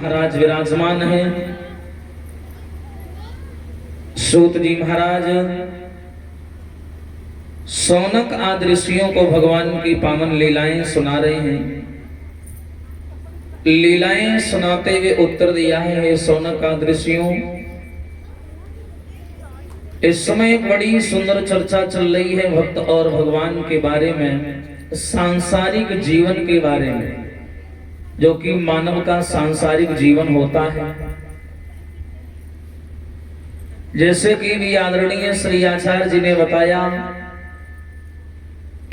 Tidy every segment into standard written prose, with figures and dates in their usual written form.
महाराज विराजमान हैं। सूत जी महाराज सौनक आदि ऋषियों को भगवान की पावन लीलाएं सुना रहे हैं। लीलाएं सुनाते हुए उत्तर दिया है, हे सौनक आदि ऋषियों, इस समय बड़ी सुंदर चर्चा चल रही है भक्त और भगवान के बारे में, सांसारिक जीवन के बारे में, जो कि मानव का सांसारिक जीवन होता है। जैसे कि भी आदरणीय श्री आचार्य जी ने बताया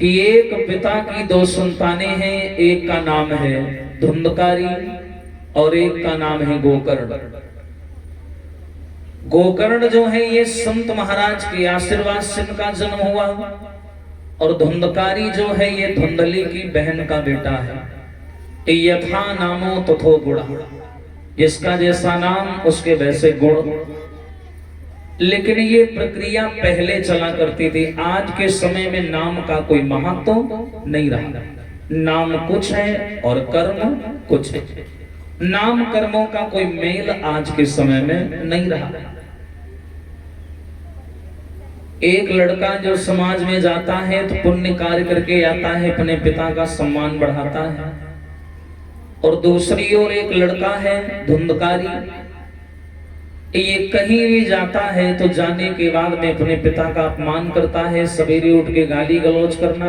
कि एक पिता की दो संतानें हैं, एक का नाम है धुंधकारी और एक का नाम है गोकर्ण। गोकर्ण जो है ये संत महाराज के आशीर्वाद से इनका जन्म हुआ, और धुंधकारी जो है ये धुंधली की बहन का बेटा है। यथा नामो तथो गुण, जिसका जैसा नाम उसके वैसे गुण। लेकिन ये प्रक्रिया पहले चला करती थी, आज के समय में नाम का कोई महत्व नहीं रहा। नाम कुछ है और कर्म कुछ है। नाम कर्मों का कोई मेल आज के समय में नहीं रहा। एक लड़का जो समाज में जाता है तो पुण्य कार्य करके आता है, अपने पिता का सम्मान बढ़ाता है, और दूसरी ओर एक लड़का है धुंधकारी, ये कहीं भी जाता है तो जाने के बाद में अपने पिता का अपमान करता है। सवेरे उठ के गाली गलौज करना,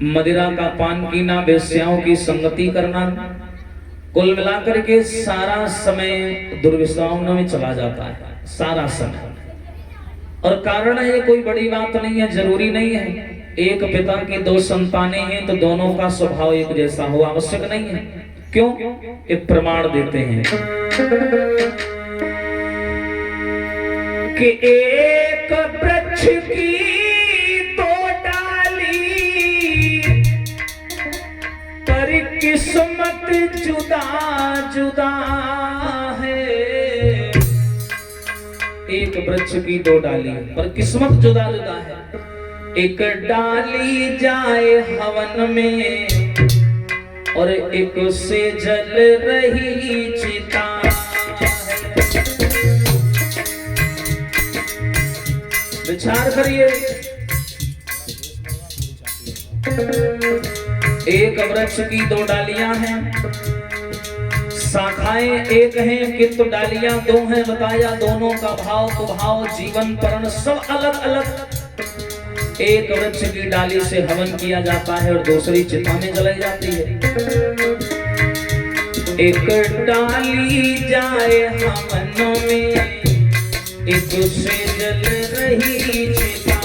मदिरा का पान पीना, वेश्याओं की संगति करना, कुल मिलाकर के सारा समय दुर्व्यसनों में चला जाता है, सारा समय। और कारण है, कोई बड़ी बात नहीं है, जरूरी नहीं है एक पिता की दो संतानें हैं तो दोनों का स्वभाव एक जैसा हो, आवश्यक नहीं है। क्यों? एक प्रमाण देते हैं कि एक वृक्ष की दो डाली पर किस्मत जुदा जुदा है। एक वृक्ष की दो डाली पर किस्मत जुदा जुदा है। एक डाली जाए हवन में और एक से जल रही चिता। विचार करिए, एक वृक्ष की दो डालियां हैं, शाखाएं एक हैं किंतु डालियां दो हैं। बताया दोनों का भाव स्वभाव जीवन परण सब अलग अलग। एक वृक्ष की डाली से हवन किया जाता है और दूसरी चिता में जलाई जाती है। एक डाली जाए हवन में एक से जल रही चिता।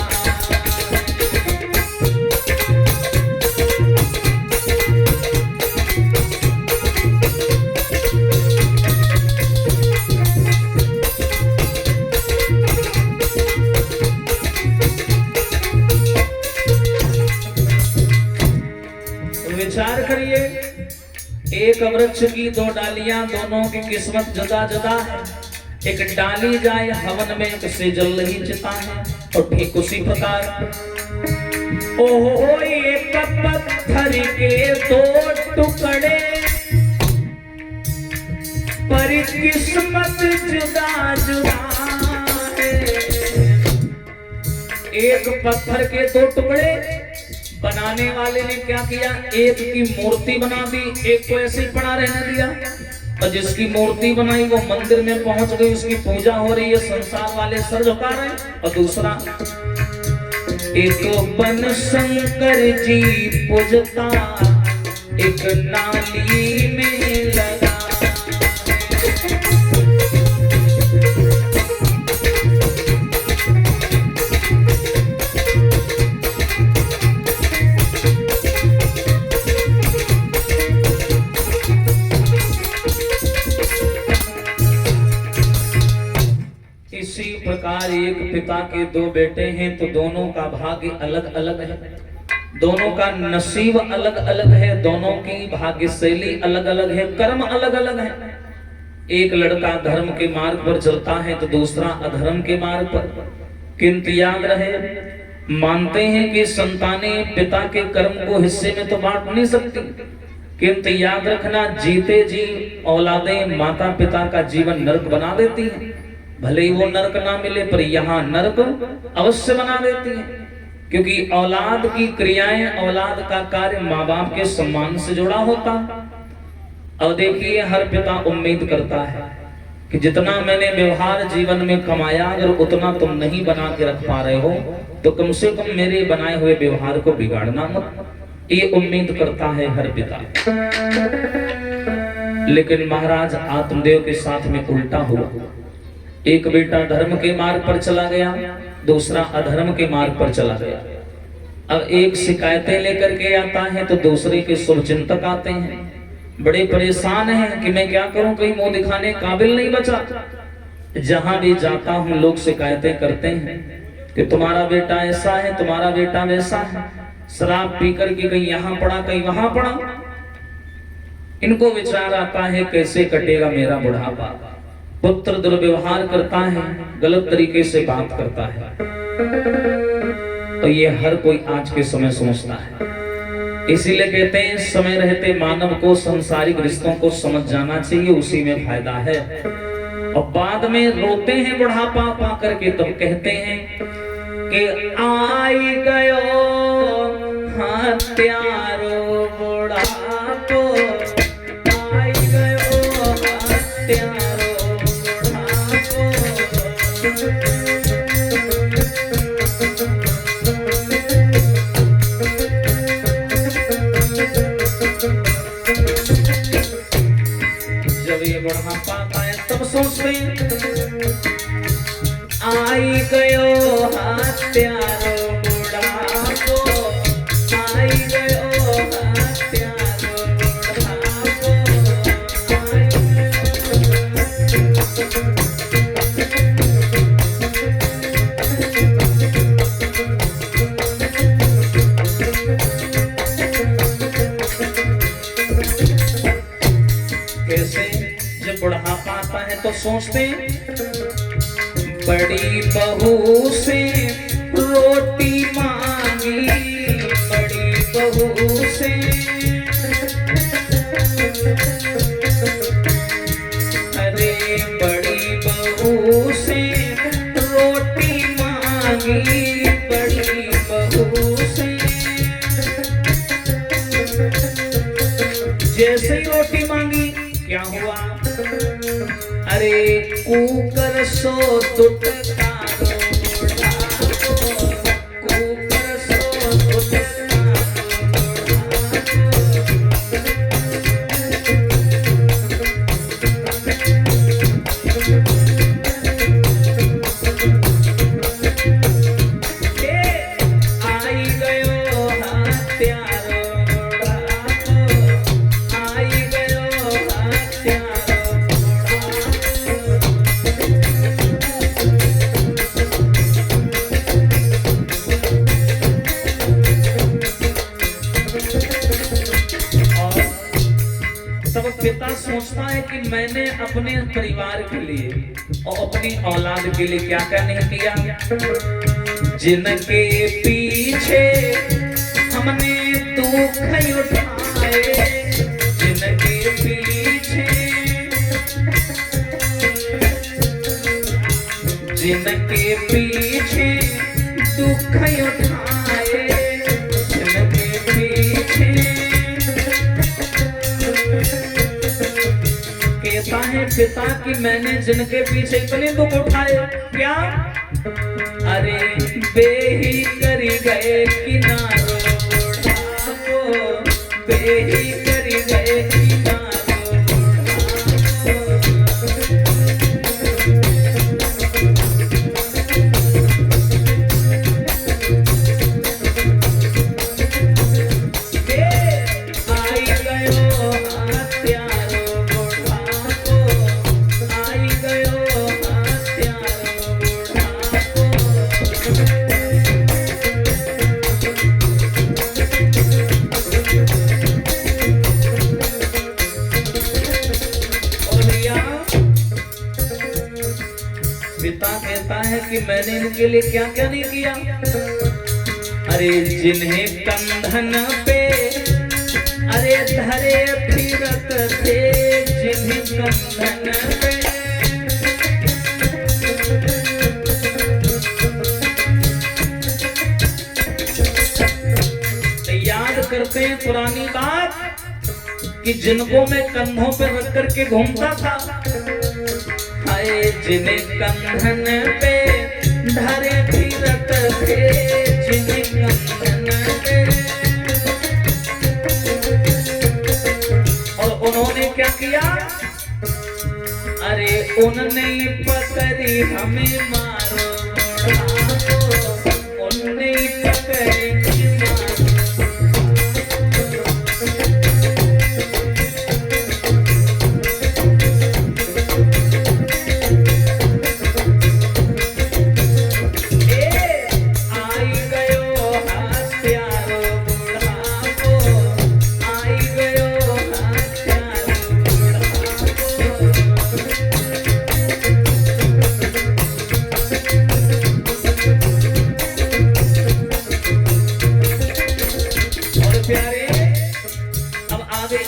विचार करिए, एक वृक्ष की दो डालियां, दोनों की किस्मत जुदा जुदा है। एक डाली जाए हवन में एक से जल रही चिता है। और ठीक उसी प्रकार ओहो एक पत्थर के दो टुकड़े पर किस्मत जुदा जुदा है। एक पत्थर के दो टुकड़े बनाने वाले ने क्या किया, एक की मूर्ति बना दी, एक को ऐसे ही पड़ा रहने दिया। और जिसकी मूर्ति बनाई वो मंदिर में पहुंच गई, उसकी पूजा हो रही है, संसार वाले सर झुका रहे हैं। और दूसरा एक बन शंकर जी पूजता एक नाली में लगा। इसी प्रकार एक पिता के दो बेटे हैं तो दोनों का भाग्य अलग अलग है, दोनों का नसीब अलग अलग है, दोनों की भाग्य शैली अलग अलग है, कर्म अलग अलग है। एक लड़का धर्म के मार्ग पर चलता है तो दूसरा अधर्म के मार्ग पर। किंतु याद रहे, मानते हैं कि संतानें पिता के कर्म को हिस्से में तो बांट नहीं सकती, किंतु याद रखना, जीते जी औलादें माता पिता का जीवन नरक बना देती हैं। भले ही वो नरक ना मिले, पर यहाँ नरक अवश्य बना देती है, क्योंकि औलाद की क्रियाएं, औलाद का कार्य माँ बाप के सम्मान से जुड़ा होता। अब देखिए, हर पिता उम्मीद करता है कि जितना मैंने व्यवहार जीवन में कमाया, अगर उतना तुम नहीं बना के रख पा रहे हो तो कम से कम मेरे बनाए हुए व्यवहार को बिगाड़ना मत, ये उम्मीद करता है हर पिता। लेकिन महाराज आत्मदेव के साथ में उल्टा हुआ। एक बेटा धर्म के मार्ग पर चला गया, दूसरा अधर्म के मार्ग पर चला गया। अब एक शिकायतें लेकर के आता है तो दूसरे के शुभचिंतक आते हैं, बड़े परेशान हैं कि मैं क्या करूं, कहीं मुंह दिखाने काबिल नहीं बचा। जहां भी जाता हूं लोग शिकायतें करते हैं कि तुम्हारा बेटा ऐसा है, तुम्हारा बेटा वैसा है, शराब पी करके कहीं यहाँ पड़ा कहीं वहां पड़ा। इनको विचार आता है कैसे कटेगा मेरा बुढ़ापा। पुत्र दुर्व्यवहार करता है, गलत तरीके से बात करता है, तो ये हर कोई आज के समय सोचता है। इसीलिए कहते हैं समय रहते मानव को सांसारिक रिश्तों को समझ जाना चाहिए, उसी में फायदा है। और बाद में रोते हैं बुढ़ापा पा करके, तब कहते हैं कि आई गयो हत्यारो बुढ़ापो, आई गयो हत्यारो बुढ़ापो। जब ये बुढ़ापा आता है तब सोचते आई गयो हत्यारो बुढ़ापो, आई गयो हत्यारो बुढ़ापो। कैसे? जब बुढ़ापा आता है तो सोचते बड़ी बहू से रोटी मांगी, बड़ी बहू से, अरे बड़ी बहू से रोटी मांगी, बड़ी बहू से। जैसे ही रोटी मांगी क्या हुआ? अरे कुकर सो दुटकारो बुढ़ापो, कुकर सो दुटकारो बुढ़ापो। आई गयो हत्यारो बुढ़ापो, आई गयो हत्यारो। पिता सोचता है कि मैंने अपने परिवार के लिए और अपनी औलाद के लिए क्या क्या नहीं किया। जिनके पीछे हमने दुख उठाए, जिनके पीछे, जिनके पीछे दुख उठाए, जिनके पीछे। कहता है पिता कि मैंने जिनके पीछे इतने दुख उठाए, क्या? अरे बेही करी गए किनारो बुढ़ापो, बेही करी गए किनारो बुढ़ापो। आई गयो हत्यारो बुढ़ापो, आई गयो हत्यारो बुढ़ापो। पिता कहता है कि मैंने इनके लिए क्या क्या नहीं किया। अरे जिन्हें कंधन पे, अरे अरे धरे फिरत थे जिन्हीं कंधन पे, याद करते हैं पुरानी बात कि जिनको मैं कंधों पे रख करके घूमता था, हाय जिन्हें कंधन पे धरे फिरत थे जिन्हें कंधन पे। और उन्होंने क्या किया, अरे उनने पकड़ी हमें मारो, उनने पकड़ी मारो।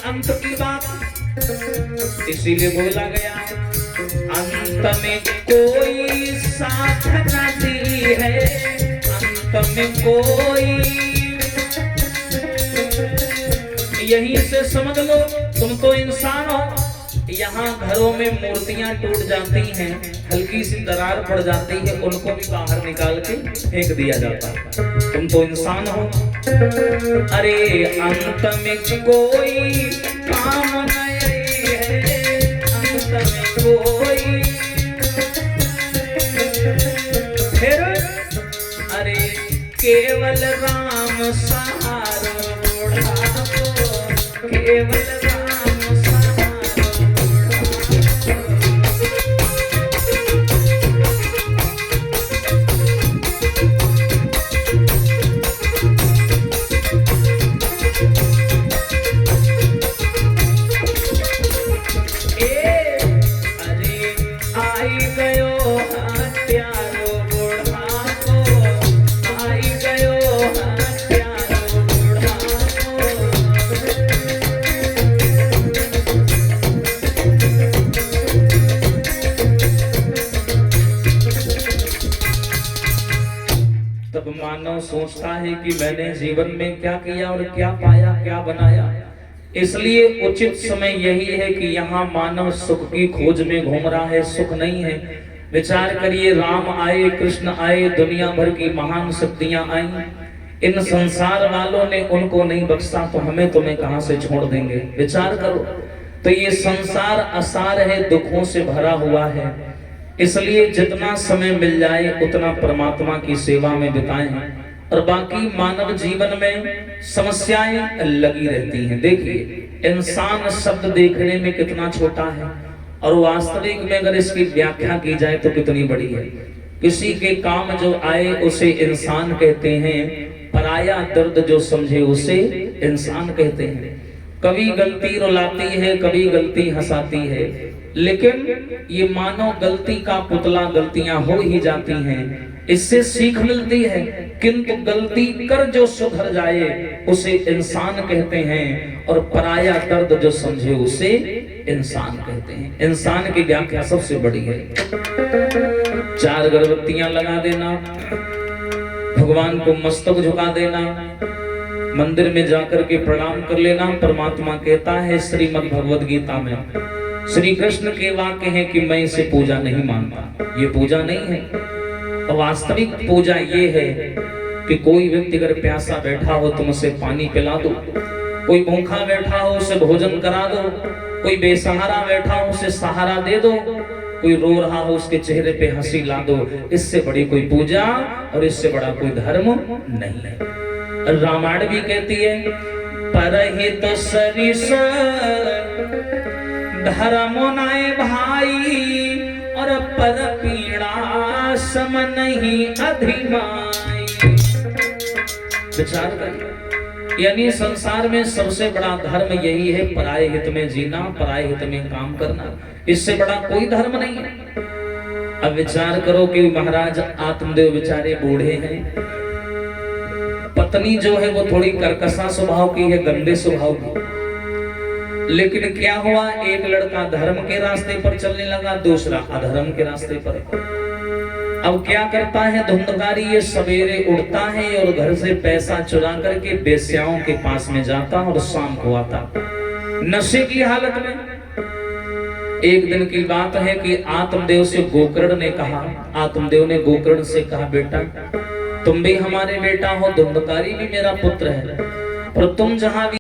अंत की बात इसीलिए बोला गया, अंत में कोई साथ न दी है, अंत में कोई। यहीं से समझ लो तुम तो इंसान हो, यहाँ घरों में मूर्तियां टूट जाती हैं, हल्की सी दरार पड़ जाती है, उनको भी बाहर निकाल के फेंक दिया जाता है। तुम तो इंसान हो। अरे अंत में कोई काम नहीं है, अंत में कोई। फिर अरे केवल राम सहारा बुढ़ापो, केवल मानव सोचता है कि मैंने जीवन में क्या किया और क्या पाया, क्या बनाया। इसलिए उचित समय यही है कि यहाँ मानव सुख की खोज में घूम रहा है, सुख नहीं है। विचार करिए, राम आए, कृष्ण आए, दुनिया भर की महान शक्तियां आई, इन संसार वालों ने उनको नहीं बख्शा, तो हमें तुम्हें कहां से छोड़ देंगे। विचार करो। तो ये संसार असार है, दुखों से भरा हुआ है। इसलिए जितना समय मिल जाए उतना परमात्मा की सेवा में बिताएं, और बाकी मानव जीवन में समस्याएं लगी रहती हैं। देखिए, इंसान शब्द देखने में कितना छोटा है और वास्तविक में अगर इसकी व्याख्या की जाए तो कितनी बड़ी है। किसी के काम जो आए उसे इंसान कहते हैं, पराया दर्द जो समझे उसे इंसान कहते हैं। कभी गलती रुलाती है, कभी गलती हंसाती है, लेकिन ये मानो गलती का पुतला, गलतियां हो ही जाती हैं, इससे सीख मिलती है। किंतु गलती कर जो सुधर जाए उसे इंसान कहते हैं, और पराया दर्द जो समझे उसे इंसान कहते हैं। इंसान की व्याख्या सबसे बड़ी है। 4 अगरबत्तियां लगा देना, भगवान को मस्तक झुका देना, मंदिर में जाकर के प्रणाम कर लेना। परमात्मा कहता है श्रीमद् भगवद गीता में, श्री कृष्ण के वाक्य हैं कि मैं इसे पूजा नहीं मानता। ये पूजा नहीं है। वास्तविक पूजा ये है कि कोई व्यक्ति अगर प्यासा बैठा हो तुम उसे पानी पिला दो, कोई भूखा बैठा हो उसे भोजन करा दो, कोई बेसहारा बैठा हो उसे सहारा दे दो, कोई रो रहा हो उसके चेहरे पे हंसी ला दो। इससे बड़ी कोई पूजा और इससे बड़ा कोई धर्म नहीं है। रामायण भी कहती है, परहित सरिस धर्म नाय भाई, और पर पीड़ा सम नहीं अधिमाई। विचार करिए, यानी संसार में सबसे बड़ा धर्म यही है, पराये हित में जीना, पराये हित में काम करना। इससे बड़ा कोई धर्म नहीं है। अब विचार करो कि महाराज आत्मदेव बेचारे बूढ़े हैं, पत्नी जो है वो थोड़ी कर्कशा स्वभाव की है, गंदे स्वभाव की। लेकिन क्या हुआ, एक लड़का धर्म के रास्ते पर चलने लगा, दूसरा अधर्म के रास्ते पर। अब क्या करता है धुंधकारी, ये सवेरे उठता है और घर से पैसा चुरा करके बेश्याओं के पास में जाता और शाम को आता नशे की हालत में। एक दिन की बात है कि आत्मदेव से गोकर्ण ने कहा, आत्मदेव ने गोकर्ण से कहा, बेटा तुम भी हमारे बेटा हो, धुंधकारी भी मेरा पुत्र है, पर तुम जहां भी